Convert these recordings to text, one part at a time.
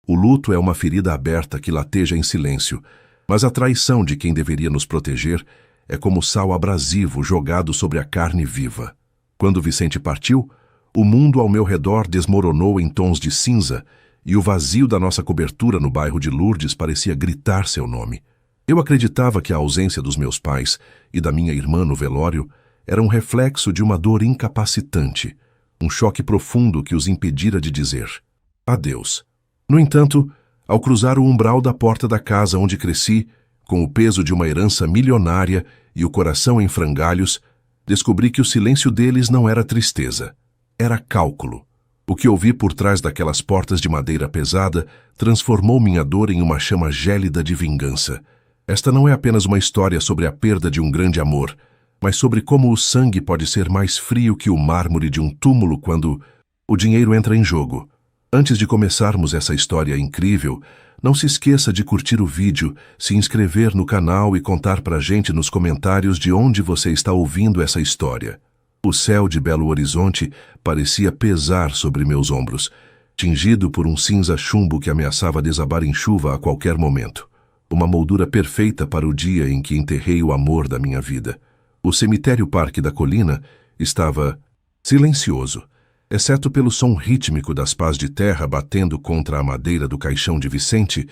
O luto é uma ferida aberta que lateja em silêncio, mas a traição de quem deveria nos proteger é como sal abrasivo jogado sobre a carne viva. Quando Vicente partiu, o mundo ao meu redor desmoronou em tons de cinza e o vazio da nossa cobertura no bairro de Lourdes parecia gritar seu nome. Eu acreditava que a ausência dos meus pais e da minha irmã no velório era um reflexo de uma dor incapacitante, um choque profundo que os impedira de dizer adeus. No entanto, ao cruzar o umbral da porta da casa onde cresci, com o peso de uma herança milionária e o coração em frangalhos, descobri que o silêncio deles não era tristeza, era cálculo. O que ouvi por trás daquelas portas de madeira pesada transformou minha dor em uma chama gélida de vingança. Esta não é apenas uma história sobre a perda de um grande amor, mas sobre como o sangue pode ser mais frio que o mármore de um túmulo quando o dinheiro entra em jogo. Antes de começarmos essa história incrível, não se esqueça de curtir o vídeo, se inscrever no canal e contar pra gente nos comentários de onde você está ouvindo essa história. O céu de Belo Horizonte parecia pesar sobre meus ombros, tingido por um cinza chumbo que ameaçava desabar em chuva a qualquer momento. Uma moldura perfeita para o dia em que enterrei o amor da minha vida. O cemitério Parque da Colina estava silencioso, exceto pelo som rítmico das pás de terra batendo contra a madeira do caixão de Vicente,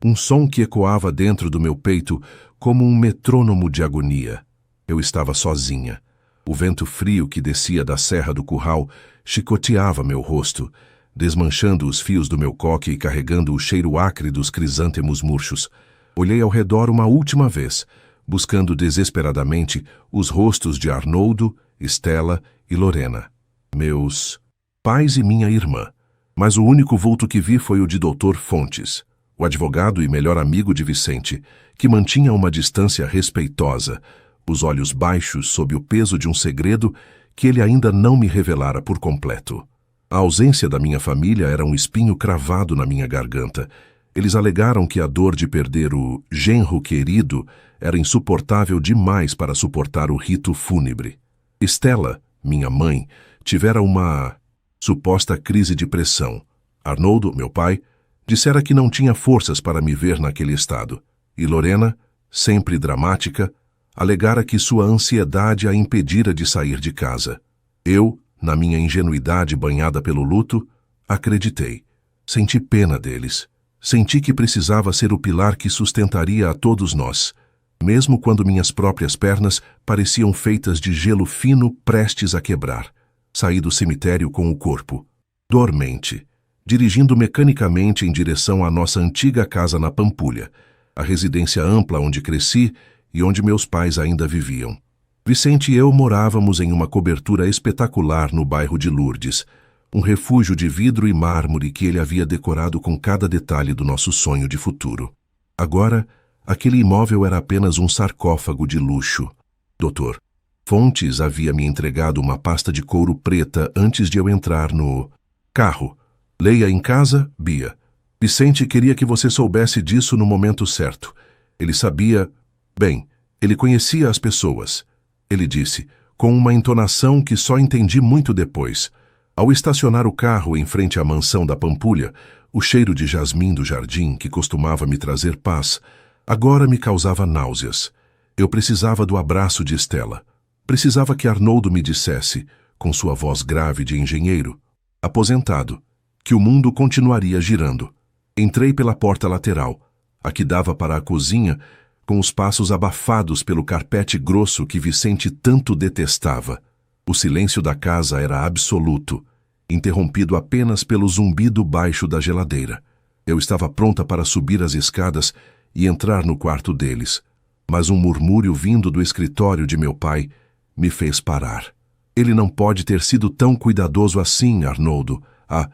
um som que ecoava dentro do meu peito como um metrônomo de agonia. Eu estava sozinha. O vento frio que descia da Serra do Curral chicoteava meu rosto, desmanchando os fios do meu coque e carregando o cheiro acre dos crisântemos murchos. Olhei ao redor uma última vez, buscando desesperadamente os rostos de Arnoldo, Estela e Lorena, meus pais e minha irmã. Mas o único vulto que vi foi o de Dr. Fontes, o advogado e melhor amigo de Vicente, que mantinha uma distância respeitosa, os olhos baixos sob o peso de um segredo que ele ainda não me revelara por completo. A ausência da minha família era um espinho cravado na minha garganta. Eles alegaram que a dor de perder o genro querido era insuportável demais para suportar o rito fúnebre. Estela, minha mãe, tivera uma suposta crise de pressão. Arnoldo, meu pai, dissera que não tinha forças para me ver naquele estado. E Lorena, sempre dramática, alegara que sua ansiedade a impedira de sair de casa. Eu, na minha ingenuidade banhada pelo luto, acreditei. Senti pena deles. Senti que precisava ser o pilar que sustentaria a todos nós, mesmo quando minhas próprias pernas pareciam feitas de gelo fino prestes a quebrar. Saí do cemitério com o corpo dormente, dirigindo mecanicamente em direção à nossa antiga casa na Pampulha, a residência ampla onde cresci e onde meus pais ainda viviam. Vicente e eu morávamos em uma cobertura espetacular no bairro de Lourdes, um refúgio de vidro e mármore que ele havia decorado com cada detalhe do nosso sonho de futuro. Agora, aquele imóvel era apenas um sarcófago de luxo. Dr. Fontes havia me entregado uma pasta de couro preta antes de eu entrar no carro. Leia em casa, Bia. Vicente queria que você soubesse disso no momento certo. Ele sabia... Bem, ele conhecia as pessoas. Ele disse, com uma entonação que só entendi muito depois. Ao estacionar o carro em frente à mansão da Pampulha, o cheiro de jasmim do jardim, que costumava me trazer paz, agora me causava náuseas. Eu precisava do abraço de Estela. Precisava que Arnoldo me dissesse, com sua voz grave de engenheiro, aposentado, que o mundo continuaria girando. Entrei pela porta lateral, a que dava para a cozinha, com os passos abafados pelo carpete grosso que Vicente tanto detestava. O silêncio da casa era absoluto, interrompido apenas pelo zumbido baixo da geladeira. Eu estava pronta para subir as escadas e entrar no quarto deles, mas um murmúrio vindo do escritório de meu pai me fez parar. Ele não pode ter sido tão cuidadoso assim, Arnoldo. A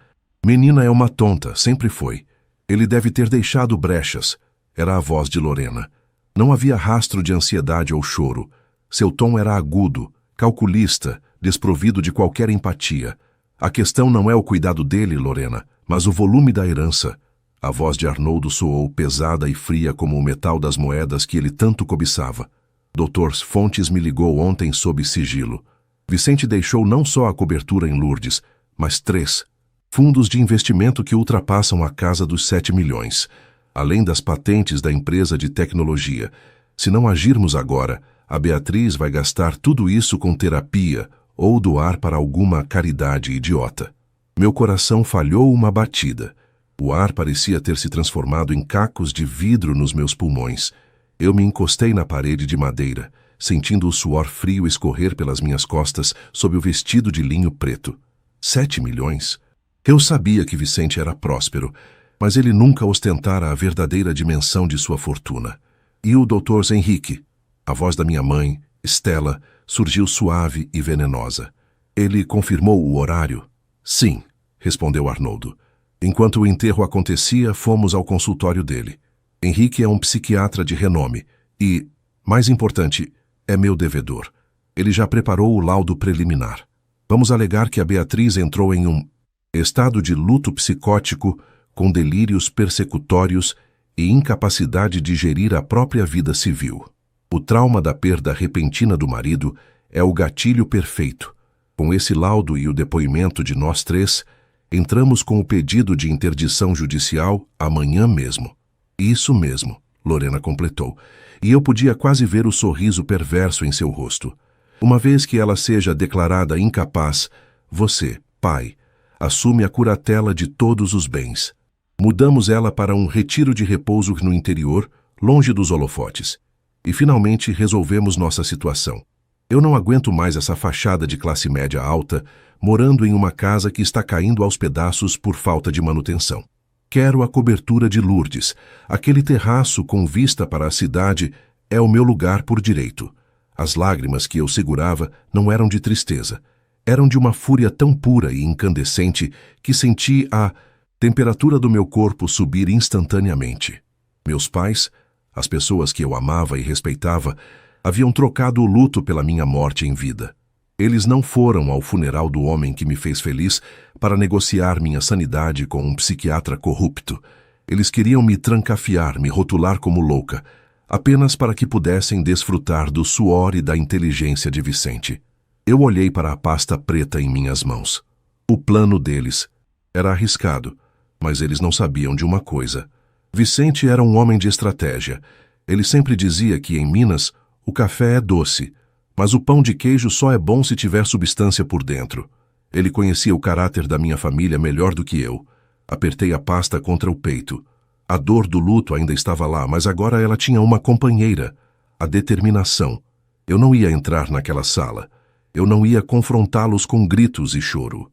menina é uma tonta, sempre foi. Ele deve ter deixado brechas. Era a voz de Lorena. Não havia rastro de ansiedade ou choro. Seu tom era agudo, calculista, desprovido de qualquer empatia. A questão não é o cuidado dele, Lorena, mas o volume da herança. A voz de Arnoldo soou pesada e fria como o metal das moedas que ele tanto cobiçava. Dr. Fontes me ligou ontem sob sigilo. Vicente deixou não só a cobertura em Lourdes, mas 3 Fundos de investimento que ultrapassam a casa dos 7 milhões, além das patentes da empresa de tecnologia. Se não agirmos agora, a Beatriz vai gastar tudo isso com terapia ou doar para alguma caridade idiota. Meu coração falhou uma batida. O ar parecia ter se transformado em cacos de vidro nos meus pulmões. Eu me encostei na parede de madeira, sentindo o suor frio escorrer pelas minhas costas sob o vestido de linho preto. 7 milhões? Eu sabia que Vicente era próspero, mas ele nunca ostentara a verdadeira dimensão de sua fortuna. E o Dr. Henrique? A voz da minha mãe, Estela, surgiu suave e venenosa. Ele confirmou o horário? Sim, respondeu Arnoldo. Enquanto o enterro acontecia, fomos ao consultório dele. Henrique é um psiquiatra de renome e, mais importante, é meu devedor. Ele já preparou o laudo preliminar. Vamos alegar que a Beatriz entrou em um estado de luto psicótico com delírios persecutórios e incapacidade de gerir a própria vida civil. O trauma da perda repentina do marido é o gatilho perfeito. Com esse laudo e o depoimento de nós três, entramos com o pedido de interdição judicial amanhã mesmo. Isso mesmo, Lorena completou, e eu podia quase ver o sorriso perverso em seu rosto. Uma vez que ela seja declarada incapaz, você, pai, assume a curatela de todos os bens. Mudamos ela para um retiro de repouso no interior, longe dos holofotes. E finalmente resolvemos nossa situação. Eu não aguento mais essa fachada de classe média alta, morando em uma casa que está caindo aos pedaços por falta de manutenção. Quero a cobertura de Lourdes. Aquele terraço com vista para a cidade é o meu lugar por direito. As lágrimas que eu segurava não eram de tristeza. Eram de uma fúria tão pura e incandescente que senti a temperatura do meu corpo subir instantaneamente. Meus pais, as pessoas que eu amava e respeitava, haviam trocado o luto pela minha morte em vida. Eles não foram ao funeral do homem que me fez feliz para negociar minha sanidade com um psiquiatra corrupto. Eles queriam me trancafiar, me rotular como louca, apenas para que pudessem desfrutar do suor e da inteligência de Vicente. Eu olhei para a pasta preta em minhas mãos. O plano deles era arriscado, mas eles não sabiam de uma coisa. Vicente era um homem de estratégia. Ele sempre dizia que em Minas o café é doce, mas o pão de queijo só é bom se tiver substância por dentro. Ele conhecia o caráter da minha família melhor do que eu. Apertei a pasta contra o peito. A dor do luto ainda estava lá, mas agora ela tinha uma companheira, a determinação. Eu não ia entrar naquela sala. Eu não ia confrontá-los com gritos e choro,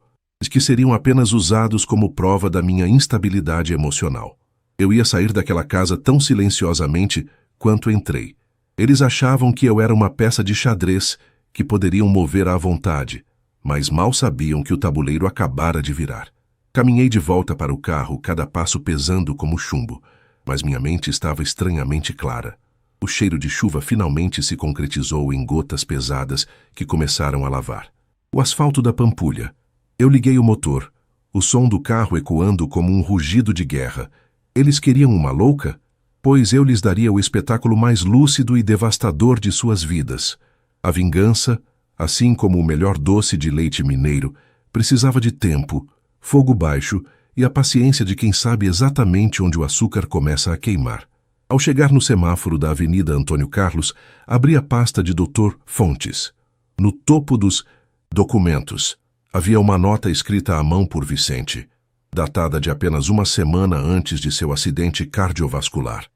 que seriam apenas usados como prova da minha instabilidade emocional. Eu ia sair daquela casa tão silenciosamente quanto entrei. Eles achavam que eu era uma peça de xadrez que poderiam mover à vontade, mas mal sabiam que o tabuleiro acabara de virar. Caminhei de volta para o carro, cada passo pesando como chumbo, mas minha mente estava estranhamente clara. O cheiro de chuva finalmente se concretizou em gotas pesadas que começaram a lavar. O asfalto da Pampulha. Eu liguei o motor, o som do carro ecoando como um rugido de guerra. Eles queriam uma louca? Pois eu lhes daria o espetáculo mais lúcido e devastador de suas vidas. A vingança, assim como o melhor doce de leite mineiro, precisava de tempo, fogo baixo e a paciência de quem sabe exatamente onde o açúcar começa a queimar. Ao chegar no semáforo da Avenida Antônio Carlos, abri a pasta de Dr. Fontes. No topo dos documentos, havia uma nota escrita à mão por Vicente, datada de apenas uma semana antes de seu acidente cardiovascular.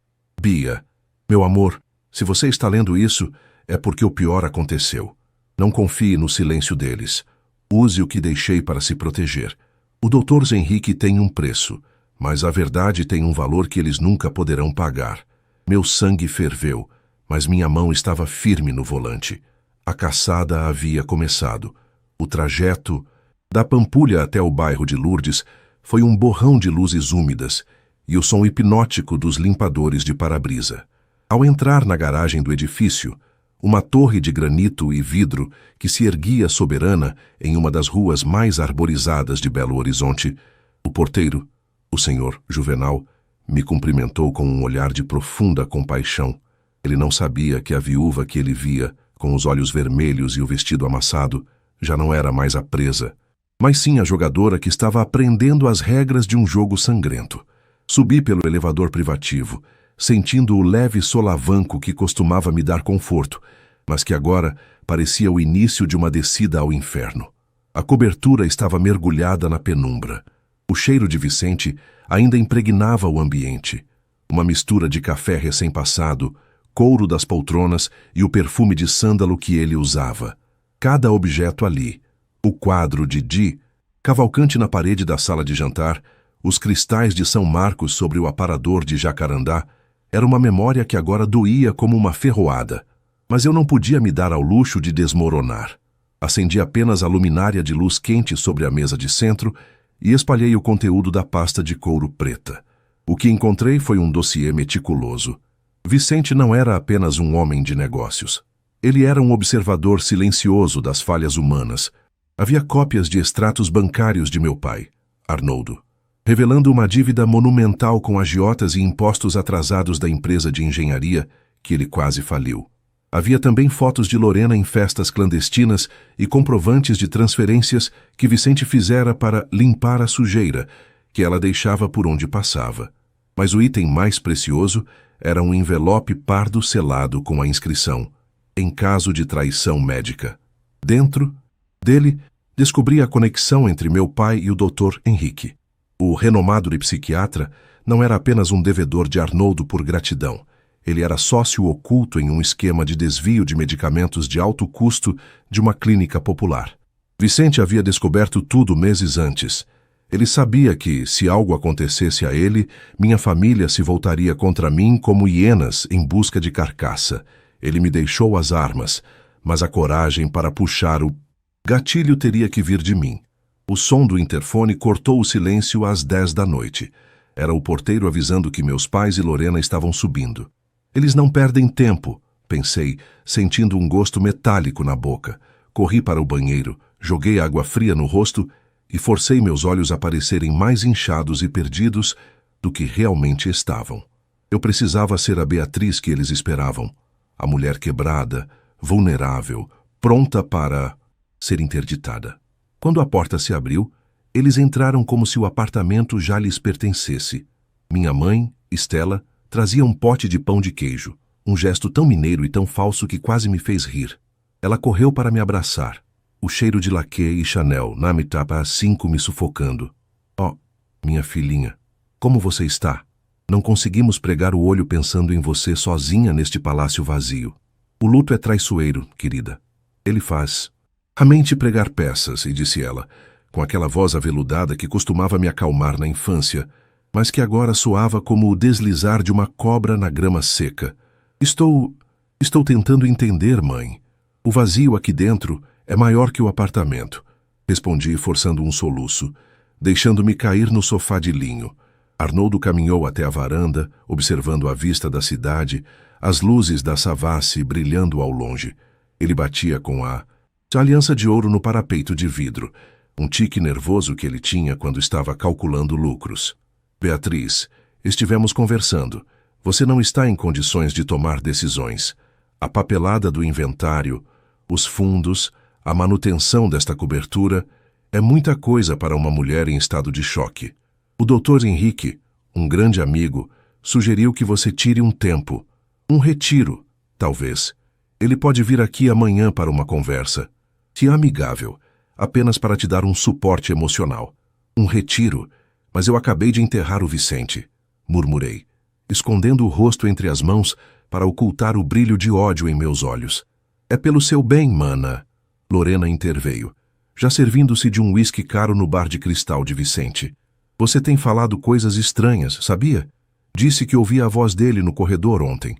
Bia, meu amor, se você está lendo isso, é porque o pior aconteceu. Não confie no silêncio deles. Use o que deixei para se proteger. O Dr. Henrique tem um preço, mas a verdade tem um valor que eles nunca poderão pagar. Meu sangue ferveu, mas minha mão estava firme no volante. A caçada havia começado. O trajeto da Pampulha até o bairro de Lourdes foi um borrão de luzes úmidas e o som hipnótico dos limpadores de para-brisa. Ao entrar na garagem do edifício, uma torre de granito e vidro que se erguia soberana em uma das ruas mais arborizadas de Belo Horizonte, o porteiro, o senhor Juvenal, me cumprimentou com um olhar de profunda compaixão. Ele não sabia que a viúva que ele via, com os olhos vermelhos e o vestido amassado, já não era mais a presa. mas sim a jogadora que estava aprendendo as regras de um jogo sangrento. Subi pelo elevador privativo, sentindo o leve solavanco que costumava me dar conforto, mas que agora parecia o início de uma descida ao inferno. A cobertura estava mergulhada na penumbra. O cheiro de Vicente ainda impregnava o ambiente. Uma mistura de café recém-passado, couro das poltronas e o perfume de sândalo que ele usava. Cada objeto ali, o quadro de Di, Cavalcante na parede da sala de jantar, os cristais de São Marcos sobre o aparador de Jacarandá, era uma memória que agora doía como uma ferroada. Mas eu não podia me dar ao luxo de desmoronar. Acendi apenas a luminária de luz quente sobre a mesa de centro e espalhei o conteúdo da pasta de couro preta. O que encontrei foi um dossiê meticuloso. Vicente não era apenas um homem de negócios. Ele era um observador silencioso das falhas humanas. Havia cópias de extratos bancários de meu pai, Arnoldo, revelando uma dívida monumental com agiotas e impostos atrasados da empresa de engenharia que ele quase faliu. Havia também fotos de Lorena em festas clandestinas e comprovantes de transferências que Vicente fizera para limpar a sujeira que ela deixava por onde passava. Mas o item mais precioso era um envelope pardo selado com a inscrição "Em caso de traição médica". Dentro dele, descobri a conexão entre meu pai e o Dr. Henrique. O renomado psiquiatra não era apenas um devedor de Arnoldo por gratidão. Ele era sócio oculto em um esquema de desvio de medicamentos de alto custo de uma clínica popular. Vicente havia descoberto tudo meses antes. Ele sabia que, se algo acontecesse a ele, minha família se voltaria contra mim como hienas em busca de carcaça. Ele me deixou as armas, mas a coragem para puxar o gatilho teria que vir de mim. O som do interfone cortou o silêncio às 10 da noite. Era o porteiro avisando que meus pais e Lorena estavam subindo. Eles não perdem tempo, pensei, sentindo um gosto metálico na boca. Corri para o banheiro, joguei água fria no rosto e forcei meus olhos a parecerem mais inchados e perdidos do que realmente estavam. Eu precisava ser a Beatriz que eles esperavam. A mulher quebrada, vulnerável, pronta para ser interditada. Quando a porta se abriu, eles entraram como se o apartamento já lhes pertencesse. Minha mãe, Estela, trazia um pote de pão de queijo, um gesto tão mineiro e tão falso que quase me fez rir. Ela correu para me abraçar. O cheiro de laque e Chanel na me tapa às 5 me sufocando. Oh, minha filhinha, como você está? Não conseguimos pregar o olho pensando em você sozinha neste palácio vazio. O luto é traiçoeiro, querida. Ele faz a mente pregar peças, e disse ela, com aquela voz aveludada que costumava me acalmar na infância, mas que agora soava como o deslizar de uma cobra na grama seca. Estou tentando entender, mãe. O vazio aqui dentro é maior que o apartamento, respondi forçando um soluço, deixando-me cair no sofá de linho. Arnoldo caminhou até a varanda, observando a vista da cidade, as luzes da Savassi brilhando ao longe. Ele batia com a aliança de ouro no parapeito de vidro, um tique nervoso que ele tinha quando estava calculando lucros. Beatriz, estivemos conversando. Você não está em condições de tomar decisões. A papelada do inventário, os fundos, a manutenção desta cobertura, é muita coisa para uma mulher em estado de choque. O Dr. Henrique, um grande amigo, sugeriu que você tire um tempo. Um retiro, talvez. Ele pode vir aqui amanhã para uma conversa. Que amigável, apenas para te dar um suporte emocional. Um retiro, mas eu acabei de enterrar o Vicente, murmurei, escondendo o rosto entre as mãos para ocultar o brilho de ódio em meus olhos. É pelo seu bem, mana. Lorena interveio, já servindo-se de um uísque caro no bar de cristal de Vicente. Você tem falado coisas estranhas, sabia? Disse que ouvia a voz dele no corredor ontem.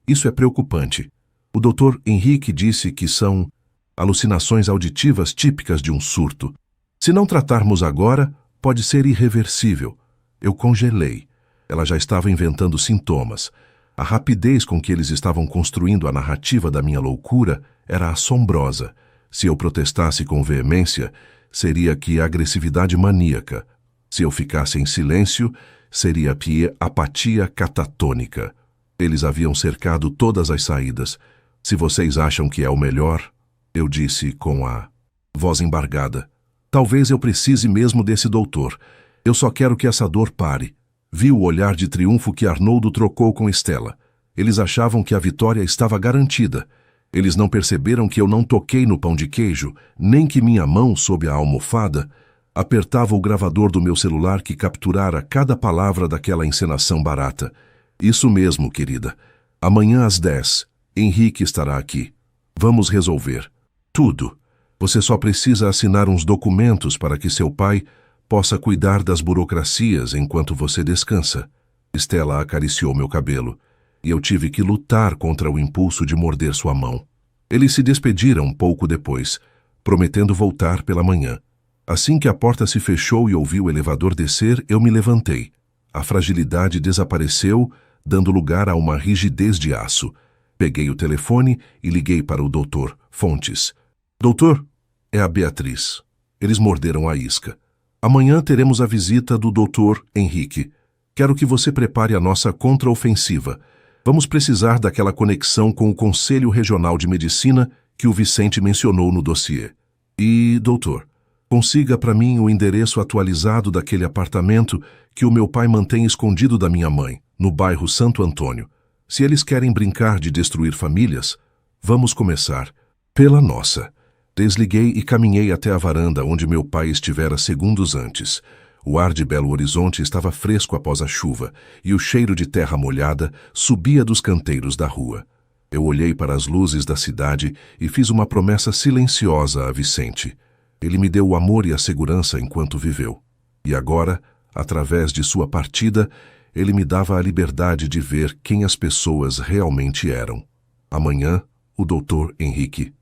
Isso é preocupante. O Dr. Henrique disse que são alucinações auditivas típicas de um surto. Se não tratarmos agora, pode ser irreversível. Eu congelei. Ela já estava inventando sintomas. A rapidez com que eles estavam construindo a narrativa da minha loucura era assombrosa. Se eu protestasse com veemência, seria que agressividade maníaca. Se eu ficasse em silêncio, seria apatia catatônica. Eles haviam cercado todas as saídas. Se vocês acham que é o melhor, eu disse com a voz embargada, Talvez eu precise mesmo desse doutor. Eu só quero que essa dor pare. Vi o olhar de triunfo que Arnoldo trocou com Estela. Eles achavam que a vitória estava garantida. Eles não perceberam que eu não toquei no pão de queijo, nem que minha mão, sob a almofada, apertava o gravador do meu celular que capturara cada palavra daquela encenação barata. Isso mesmo, querida. Amanhã às 10, Henrique estará aqui. Vamos resolver. Tudo. Você só precisa assinar uns documentos para que seu pai possa cuidar das burocracias enquanto você descansa. Estela acariciou meu cabelo, e eu tive que lutar contra o impulso de morder sua mão. Eles se despediram pouco depois, prometendo voltar pela manhã. Assim que a porta se fechou e ouvi o elevador descer, eu me levantei. A fragilidade desapareceu, dando lugar a uma rigidez de aço. Peguei o telefone e liguei para o doutor Fontes. Doutor, é a Beatriz. Eles morderam a isca. Amanhã teremos a visita do doutor Henrique. Quero que você prepare a nossa contraofensiva. Vamos precisar daquela conexão com o Conselho Regional de Medicina que o Vicente mencionou no dossiê. E, doutor, consiga para mim o endereço atualizado daquele apartamento que o meu pai mantém escondido da minha mãe, no bairro Santo Antônio. Se eles querem brincar de destruir famílias, vamos começar pela nossa. Desliguei e caminhei até a varanda onde meu pai estivera segundos antes. O ar de Belo Horizonte estava fresco após a chuva e o cheiro de terra molhada subia dos canteiros da rua. Eu olhei para as luzes da cidade e fiz uma promessa silenciosa a Vicente. Ele me deu o amor e a segurança enquanto viveu. E agora, através de sua partida, ele me dava a liberdade de ver quem as pessoas realmente eram. Amanhã, o doutor Henrique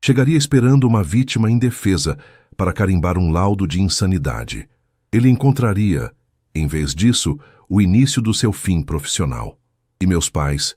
chegaria esperando uma vítima indefesa para carimbar um laudo de insanidade. Ele encontraria, em vez disso, o início do seu fim profissional. E meus pais?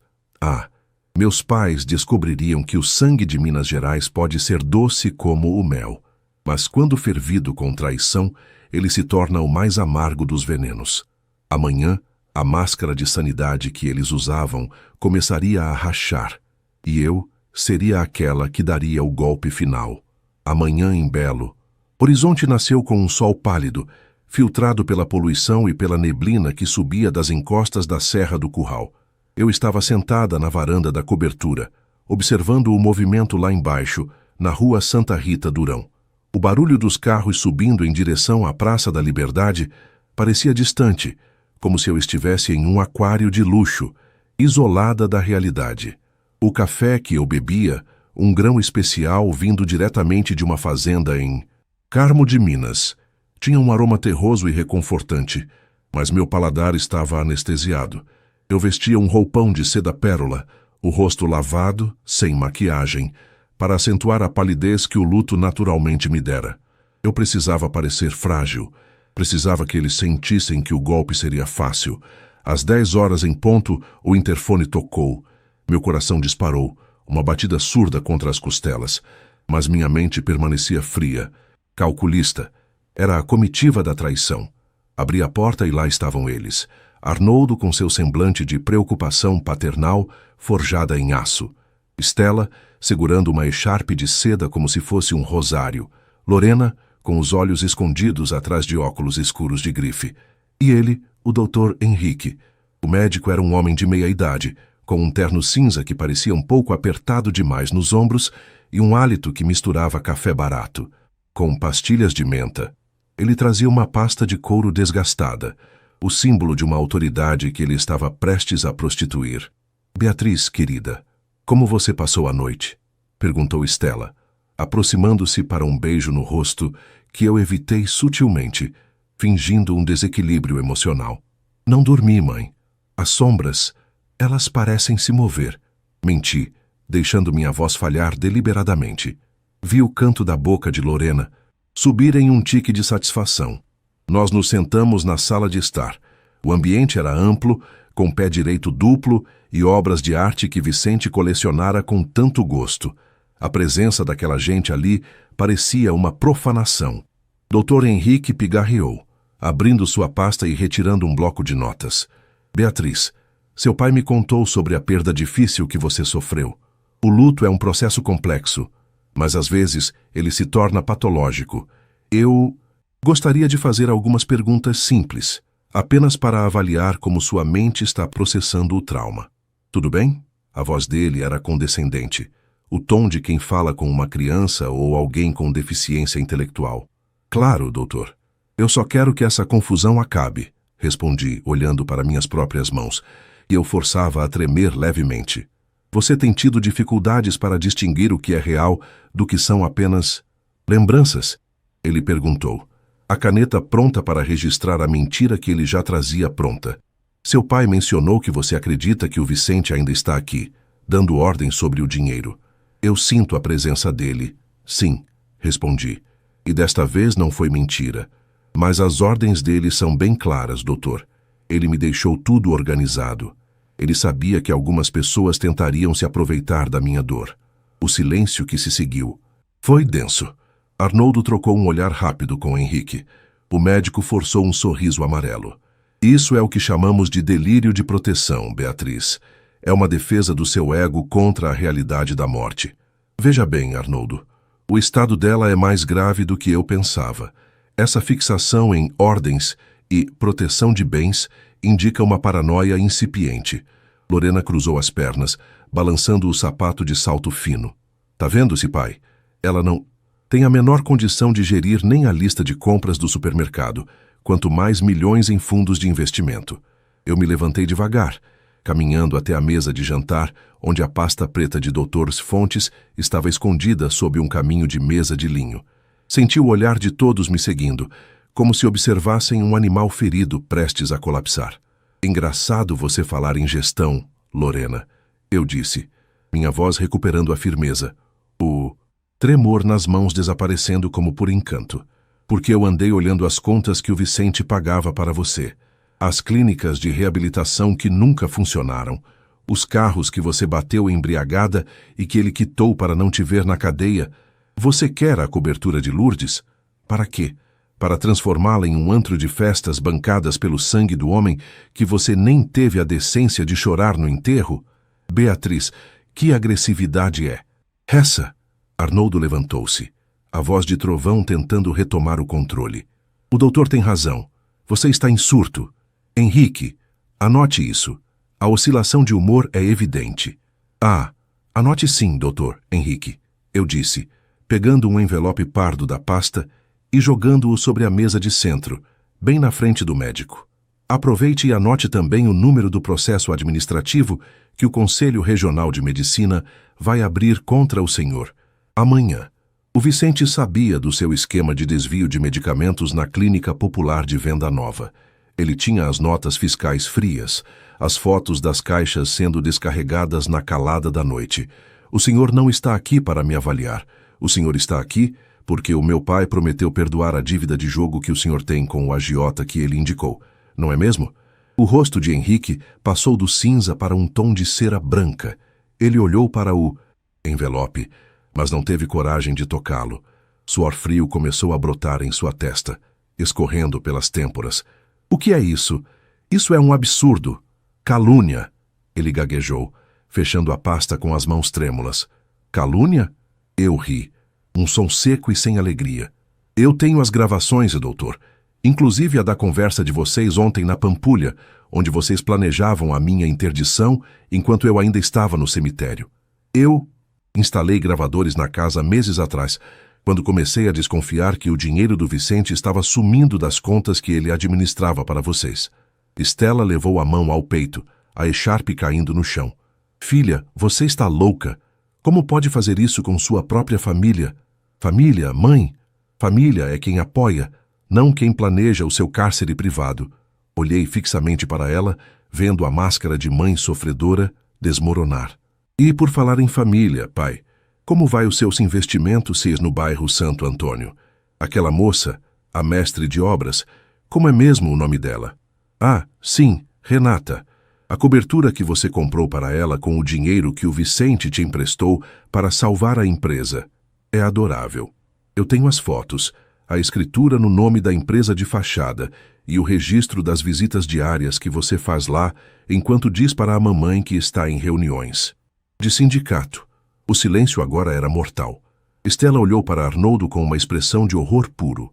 Meus pais descobririam que o sangue de Minas Gerais pode ser doce como o mel, mas quando fervido com traição, ele se torna o mais amargo dos venenos. Amanhã, a máscara de sanidade que eles usavam começaria a rachar, e eu seria aquela que daria o golpe final. Amanhã em Belo. Horizonte nasceu com um sol pálido, filtrado pela poluição e pela neblina que subia das encostas da Serra do Curral. Eu estava sentada na varanda da cobertura, observando o movimento lá embaixo, na rua Santa Rita Durão. O barulho dos carros subindo em direção à Praça da Liberdade parecia distante, como se eu estivesse em um aquário de luxo, isolada da realidade. O café que eu bebia, um grão especial vindo diretamente de uma fazenda em Carmo de Minas, tinha um aroma terroso e reconfortante, mas meu paladar estava anestesiado. Eu vestia um roupão de seda pérola, o rosto lavado, sem maquiagem, para acentuar a palidez que o luto naturalmente me dera. Eu precisava parecer frágil, precisava que eles sentissem que o golpe seria fácil. Às 10 horas em ponto, o interfone tocou. Meu coração disparou, uma batida surda contra as costelas, mas minha mente permanecia fria, calculista. Era a comitiva da traição. Abri a porta e lá estavam eles. Arnoldo com seu semblante de preocupação paternal forjada em aço. Estela, segurando uma echarpe de seda como se fosse um rosário. Lorena, com os olhos escondidos atrás de óculos escuros de grife. E ele, o doutor Henrique. O médico era um homem de meia-idade, com um terno cinza que parecia um pouco apertado demais nos ombros e um hálito que misturava café barato, com pastilhas de menta. Ele trazia uma pasta de couro desgastada, o símbolo de uma autoridade que ele estava prestes a prostituir. Beatriz, querida, como você passou a noite? Perguntou Estela, aproximando-se para um beijo no rosto que eu evitei sutilmente, fingindo um desequilíbrio emocional. Não dormi, mãe. As sombras, elas parecem se mover. Menti, deixando minha voz falhar deliberadamente. Vi o canto da boca de Lorena subir em um tique de satisfação. Nós nos sentamos na sala de estar. O ambiente era amplo, com pé direito duplo e obras de arte que Vicente colecionara com tanto gosto. A presença daquela gente ali parecia uma profanação. Dr. Henrique pigarreou, abrindo sua pasta e retirando um bloco de notas. Beatriz, seu pai me contou sobre a perda difícil que você sofreu. O luto é um processo complexo, mas às vezes ele se torna patológico. Eu gostaria de fazer algumas perguntas simples, apenas para avaliar como sua mente está processando o trauma. Tudo bem? A voz dele era condescendente, o tom de quem fala com uma criança ou alguém com deficiência intelectual. Claro, doutor. Eu só quero que essa confusão acabe, respondi, olhando para minhas próprias mãos, e eu forçava a tremer levemente. Você tem tido dificuldades para distinguir o que é real do que são apenas lembranças? Ele perguntou, a caneta pronta para registrar a mentira que ele já trazia pronta. Seu pai mencionou que você acredita que o Vicente ainda está aqui, dando ordem sobre o dinheiro. Eu sinto a presença dele. Sim, respondi. E desta vez não foi mentira. Mas as ordens dele são bem claras, doutor. Ele me deixou tudo organizado. Ele sabia que algumas pessoas tentariam se aproveitar da minha dor. O silêncio que se seguiu foi denso. Arnoldo trocou um olhar rápido com Henrique. O médico forçou um sorriso amarelo. Isso é o que chamamos de delírio de proteção, Beatriz. É uma defesa do seu ego contra a realidade da morte. Veja bem, Arnoldo. O estado dela é mais grave do que eu pensava. Essa fixação em ordens e proteção de bens indica uma paranoia incipiente. Lorena cruzou as pernas, balançando o sapato de salto fino. Tá vendo-se, pai? Ela não tem a menor condição de gerir nem a lista de compras do supermercado, quanto mais milhões em fundos de investimento. Eu me levantei devagar, caminhando até a mesa de jantar, onde a pasta preta de Dr. Fontes estava escondida sob um caminho de mesa de linho. Senti o olhar de todos me seguindo, como se observassem um animal ferido prestes a colapsar. Engraçado você falar em gestão, Lorena, eu disse, minha voz recuperando a firmeza. O tremor nas mãos desaparecendo como por encanto. Porque eu andei olhando as contas que o Vicente pagava para você. As clínicas de reabilitação que nunca funcionaram. Os carros que você bateu embriagada e que ele quitou para não te ver na cadeia. Você quer a cobertura de Lourdes? Para quê? Para transformá-la em um antro de festas bancadas pelo sangue do homem que você nem teve a decência de chorar no enterro? Beatriz, que agressividade é? Essa! Arnoldo levantou-se, a voz de trovão tentando retomar o controle. O doutor tem razão. Você está em surto. Henrique, anote isso. A oscilação de humor é evidente. Ah, anote sim, doutor Henrique, eu disse, pegando um envelope pardo da pasta e jogando-o sobre a mesa de centro, bem na frente do médico. Aproveite e anote também o número do processo administrativo que o Conselho Regional de Medicina vai abrir contra o senhor. Amanhã. O Vicente sabia do seu esquema de desvio de medicamentos na Clínica Popular de Venda Nova. Ele tinha as notas fiscais frias, as fotos das caixas sendo descarregadas na calada da noite. O senhor não está aqui para me avaliar. O senhor está aqui porque o meu pai prometeu perdoar a dívida de jogo que o senhor tem com o agiota que ele indicou. Não é mesmo? O rosto de Henrique passou do cinza para um tom de cera branca. Ele olhou para o envelope, mas não teve coragem de tocá-lo. Suor frio começou a brotar em sua testa, escorrendo pelas têmporas. O que é isso? Isso é um absurdo. Calúnia, ele gaguejou, fechando a pasta com as mãos trêmulas. Calúnia? Eu ri, um som seco e sem alegria. Eu tenho as gravações, doutor, inclusive a da conversa de vocês ontem na Pampulha, onde vocês planejavam a minha interdição enquanto eu ainda estava no cemitério. Eu instalei gravadores na casa meses atrás, quando comecei a desconfiar que o dinheiro do Vicente estava sumindo das contas que ele administrava para vocês. Estela levou a mão ao peito, a echarpe caindo no chão. Filha, você está louca. Como pode fazer isso com sua própria família? Família, mãe? Família é quem apoia, não quem planeja o seu cárcere privado. Olhei fixamente para ela, vendo a máscara de mãe sofredora desmoronar. E por falar em família, pai, como vai os seus investimentos no bairro Santo Antônio? Aquela moça, a mestre de obras, como é mesmo o nome dela? Ah, sim, Renata. A cobertura que você comprou para ela com o dinheiro que o Vicente te emprestou para salvar a empresa. É adorável. Eu tenho as fotos, a escritura no nome da empresa de fachada e o registro das visitas diárias que você faz lá enquanto diz para a mamãe que está em reuniões. De sindicato. O silêncio agora era mortal. Estela olhou para Arnoldo com uma expressão de horror puro.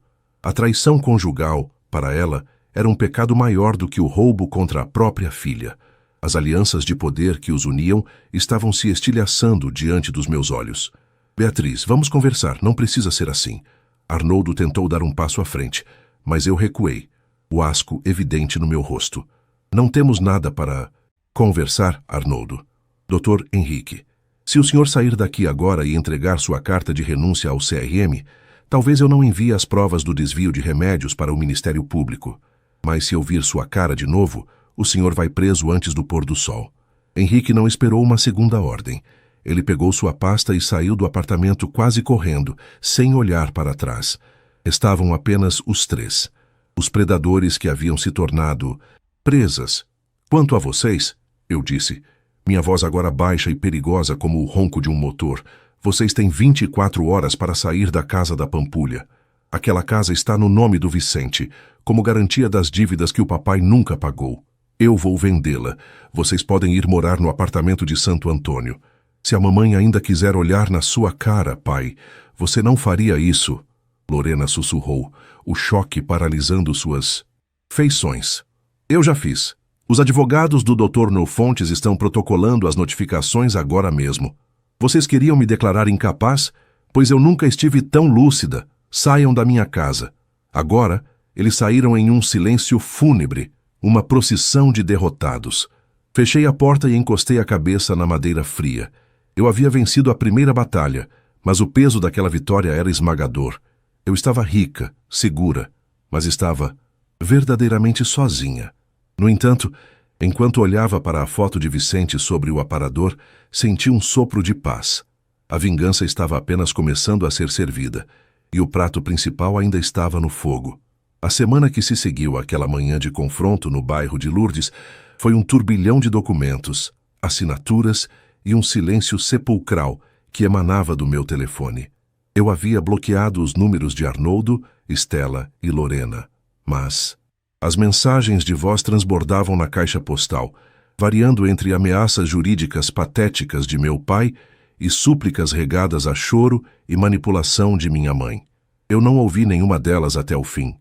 A traição conjugal, para ela, era um pecado maior do que o roubo contra a própria filha. As alianças de poder que os uniam estavam se estilhaçando diante dos meus olhos. Beatriz, vamos conversar, não precisa ser assim. Arnoldo tentou dar um passo à frente, mas eu recuei, o asco evidente no meu rosto. Não temos nada para conversar, Arnoldo. Dr. Henrique, se o senhor sair daqui agora e entregar sua carta de renúncia ao CRM, talvez eu não envie as provas do desvio de remédios para o Ministério Público. Mas se eu vir sua cara de novo, o senhor vai preso antes do pôr do sol. Henrique não esperou uma segunda ordem. Ele pegou sua pasta e saiu do apartamento quase correndo, sem olhar para trás. Estavam apenas os três. Os predadores que haviam se tornado presas. Quanto a vocês, eu disse, minha voz agora baixa e perigosa como o ronco de um motor, vocês têm 24 horas para sair da casa da Pampulha. Aquela casa está no nome do Vicente, como garantia das dívidas que o papai nunca pagou. Eu vou vendê-la. Vocês podem ir morar no apartamento de Santo Antônio. Se a mamãe ainda quiser olhar na sua cara, pai, você não faria isso. Lorena sussurrou, o choque paralisando suas feições. Eu já fiz. Os advogados do Dr. Neufontes estão protocolando as notificações agora mesmo. Vocês queriam me declarar incapaz? Pois eu nunca estive tão lúcida. Saiam da minha casa. Agora, eles saíram em um silêncio fúnebre, uma procissão de derrotados. Fechei a porta e encostei a cabeça na madeira fria. Eu havia vencido a primeira batalha, mas o peso daquela vitória era esmagador. Eu estava rica, segura, mas estava verdadeiramente sozinha. No entanto, enquanto olhava para a foto de Vicente sobre o aparador, senti um sopro de paz. A vingança estava apenas começando a ser servida, e o prato principal ainda estava no fogo. A semana que se seguiu àquela manhã de confronto no bairro de Lourdes foi um turbilhão de documentos, assinaturas e um silêncio sepulcral que emanava do meu telefone. Eu havia bloqueado os números de Arnoldo, Estela e Lorena, mas as mensagens de voz transbordavam na caixa postal, variando entre ameaças jurídicas patéticas de meu pai e súplicas regadas a choro e manipulação de minha mãe. Eu não ouvi nenhuma delas até o fim.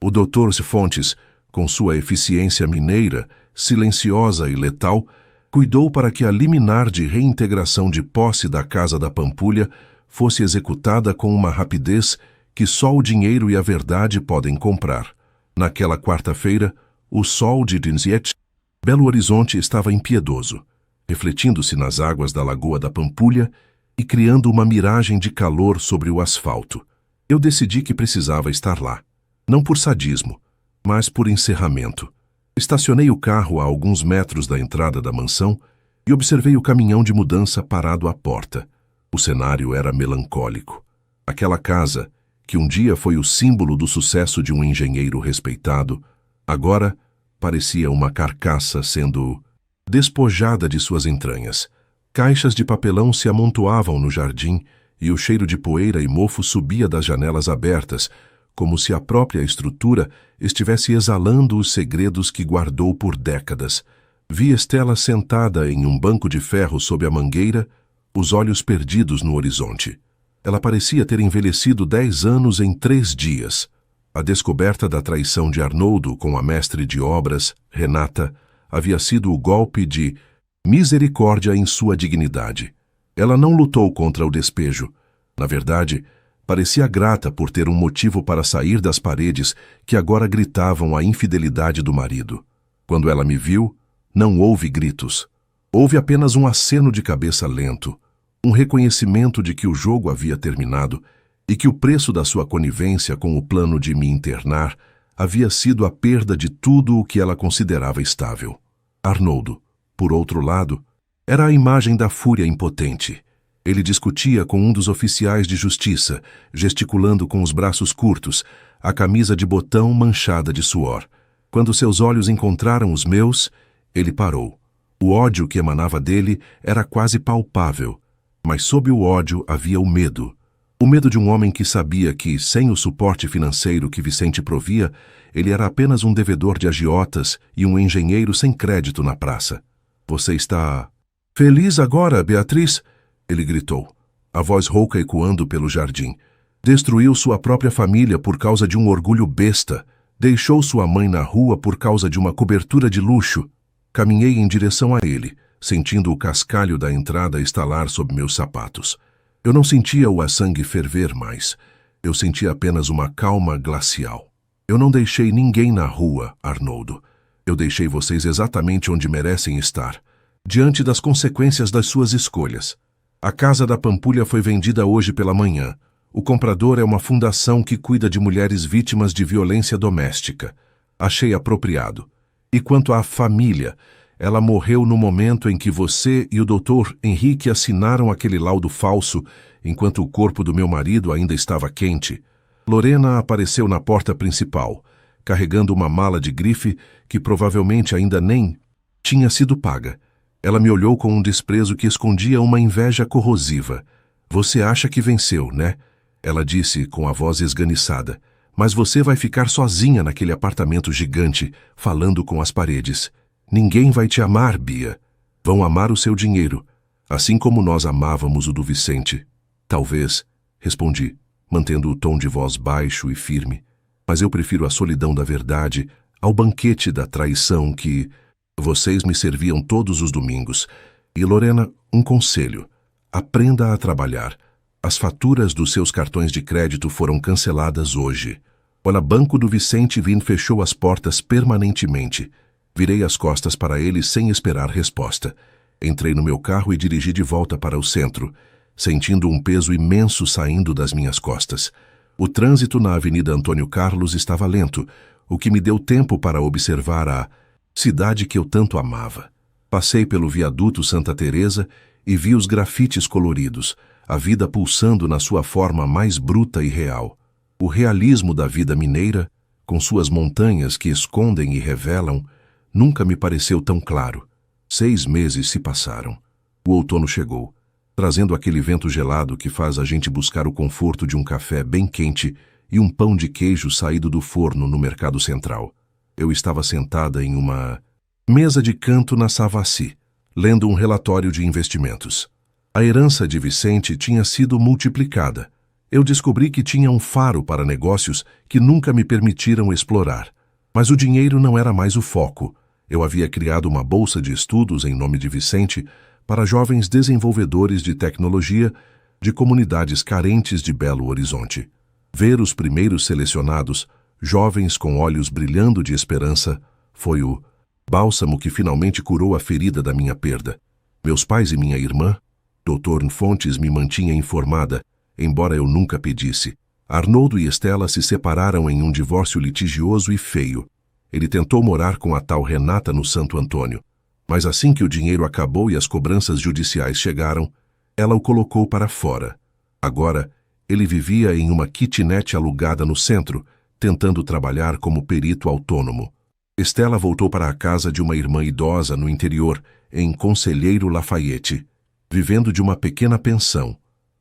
O Dr. Fontes, com sua eficiência mineira, silenciosa e letal, cuidou para que a liminar de reintegração de posse da Casa da Pampulha fosse executada com uma rapidez que só o dinheiro e a verdade podem comprar. Naquela quarta-feira, o sol de Dinziet, Belo Horizonte, estava impiedoso, refletindo-se nas águas da Lagoa da Pampulha e criando uma miragem de calor sobre o asfalto. Eu decidi que precisava estar lá, não por sadismo, mas por encerramento. Estacionei o carro a alguns metros da entrada da mansão e observei o caminhão de mudança parado à porta. O cenário era melancólico. Aquela casa, que um dia foi o símbolo do sucesso de um engenheiro respeitado, agora parecia uma carcaça sendo despojada de suas entranhas. Caixas de papelão se amontoavam no jardim e o cheiro de poeira e mofo subia das janelas abertas, como se a própria estrutura estivesse exalando os segredos que guardou por décadas. Vi Estela sentada em um banco de ferro sob a mangueira, os olhos perdidos no horizonte. Ela parecia ter envelhecido 10 anos em 3 dias. A descoberta da traição de Arnoldo com a mestre de obras, Renata, havia sido o golpe de misericórdia em sua dignidade. Ela não lutou contra o despejo. Na verdade, parecia grata por ter um motivo para sair das paredes que agora gritavam a infidelidade do marido. Quando ela me viu, não houve gritos. Houve apenas um aceno de cabeça lento, um reconhecimento de que o jogo havia terminado e que o preço da sua conivência com o plano de me internar havia sido a perda de tudo o que ela considerava estável. Arnoldo, por outro lado, era a imagem da fúria impotente. Ele discutia com um dos oficiais de justiça, gesticulando com os braços curtos, a camisa de botão manchada de suor. Quando seus olhos encontraram os meus, ele parou. O ódio que emanava dele era quase palpável, mas sob o ódio havia o medo. O medo de um homem que sabia que, sem o suporte financeiro que Vicente provia, ele era apenas um devedor de agiotas e um engenheiro sem crédito na praça. Você está feliz agora, Beatriz? Ele gritou, a voz rouca ecoando pelo jardim. Destruiu sua própria família por causa de um orgulho besta. Deixou sua mãe na rua por causa de uma cobertura de luxo. Caminhei em direção a ele, sentindo o cascalho da entrada estalar sob meus sapatos. Eu não sentia o sangue ferver mais. Eu sentia apenas uma calma glacial. Eu não deixei ninguém na rua, Arnoldo. Eu deixei vocês exatamente onde merecem estar, diante das consequências das suas escolhas. A casa da Pampulha foi vendida hoje pela manhã. O comprador é uma fundação que cuida de mulheres vítimas de violência doméstica. Achei apropriado. E quanto à família, ela morreu no momento em que você e o Dr. Henrique assinaram aquele laudo falso, enquanto o corpo do meu marido ainda estava quente. Lorena apareceu na porta principal, carregando uma mala de grife que provavelmente ainda nem tinha sido paga. Ela me olhou com um desprezo que escondia uma inveja corrosiva. Você acha que venceu, né? Ela disse com a voz esganiçada. Mas você vai ficar sozinha naquele apartamento gigante, falando com as paredes. Ninguém vai te amar, Bia. Vão amar o seu dinheiro, assim como nós amávamos o do Vicente. Talvez, respondi, mantendo o tom de voz baixo e firme. Mas eu prefiro a solidão da verdade ao banquete da traição que vocês me serviam todos os domingos. E, Lorena, um conselho. Aprenda a trabalhar. As faturas dos seus cartões de crédito foram canceladas hoje. O banco do Vicente Vin fechou as portas permanentemente. Virei as costas para ele sem esperar resposta. Entrei no meu carro e dirigi de volta para o centro, sentindo um peso imenso saindo das minhas costas. O trânsito na Avenida Antônio Carlos estava lento, o que me deu tempo para observar a cidade que eu tanto amava. Passei pelo viaduto Santa Teresa e vi os grafites coloridos, a vida pulsando na sua forma mais bruta e real. O realismo da vida mineira, com suas montanhas que escondem e revelam, nunca me pareceu tão claro. 6 meses se passaram. O outono chegou, trazendo aquele vento gelado que faz a gente buscar o conforto de um café bem quente e um pão de queijo saído do forno no Mercado Central. Eu estava sentada em uma mesa de canto na Savassi, lendo um relatório de investimentos. A herança de Vicente tinha sido multiplicada. Eu descobri que tinha um faro para negócios que nunca me permitiram explorar. Mas o dinheiro não era mais o foco. Eu havia criado uma bolsa de estudos em nome de Vicente para jovens desenvolvedores de tecnologia de comunidades carentes de Belo Horizonte. Ver os primeiros selecionados, jovens com olhos brilhando de esperança, foi o bálsamo que finalmente curou a ferida da minha perda. Meus pais e minha irmã, Dr. Fontes, me mantinha informada, embora eu nunca pedisse. Arnoldo e Estela se separaram em um divórcio litigioso e feio. Ele tentou morar com a tal Renata no Santo Antônio. Mas assim que o dinheiro acabou e as cobranças judiciais chegaram, ela o colocou para fora. Agora, ele vivia em uma kitnet alugada no centro, tentando trabalhar como perito autônomo. Estela voltou para a casa de uma irmã idosa no interior, em Conselheiro Lafayette, vivendo de uma pequena pensão.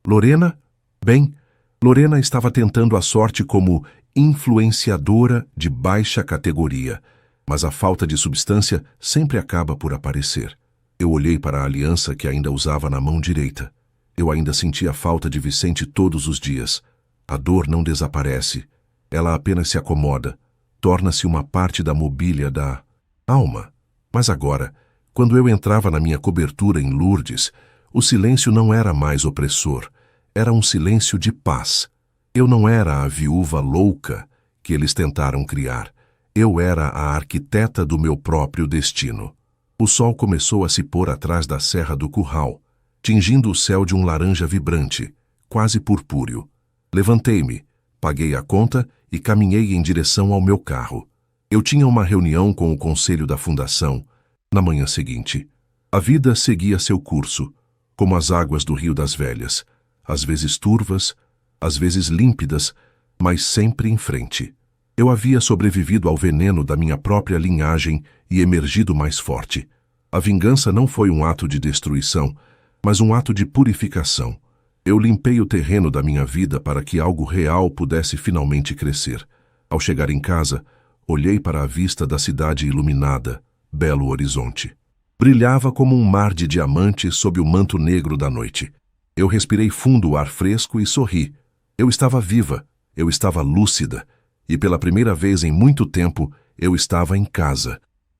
Lorena? Bem, Lorena estava tentando a sorte como influenciadora de baixa categoria, mas a falta de substância sempre acaba por aparecer. Eu olhei para a aliança que ainda usava na mão direita. Eu ainda sentia a falta de Vicente todos os dias. A dor não desaparece. Ela apenas se acomoda. Torna-se uma parte da mobília da alma. Mas agora, quando eu entrava na minha cobertura em Lourdes, o silêncio não era mais opressor. Era um silêncio de paz. Eu não era a viúva louca que eles tentaram criar. Eu era a arquiteta do meu próprio destino. O sol começou a se pôr atrás da Serra do Curral, tingindo o céu de um laranja vibrante, quase purpúreo. Levantei-me, paguei a conta e caminhei em direção ao meu carro. Eu tinha uma reunião com o conselho da fundação na manhã seguinte. A vida seguia seu curso, como as águas do Rio das Velhas, às vezes turvas, às vezes límpidas, mas sempre em frente. Eu havia sobrevivido ao veneno da minha própria linhagem e emergido mais forte. A vingança não foi um ato de destruição, mas um ato de purificação. Eu limpei o terreno da minha vida para que algo real pudesse finalmente crescer. Ao chegar em casa, olhei para a vista da cidade iluminada, Belo Horizonte. Brilhava como um mar de diamantes sob o manto negro da noite. Eu respirei fundo o ar fresco e sorri. Eu estava viva, eu estava lúcida, e pela primeira vez em muito tempo eu estava em casa.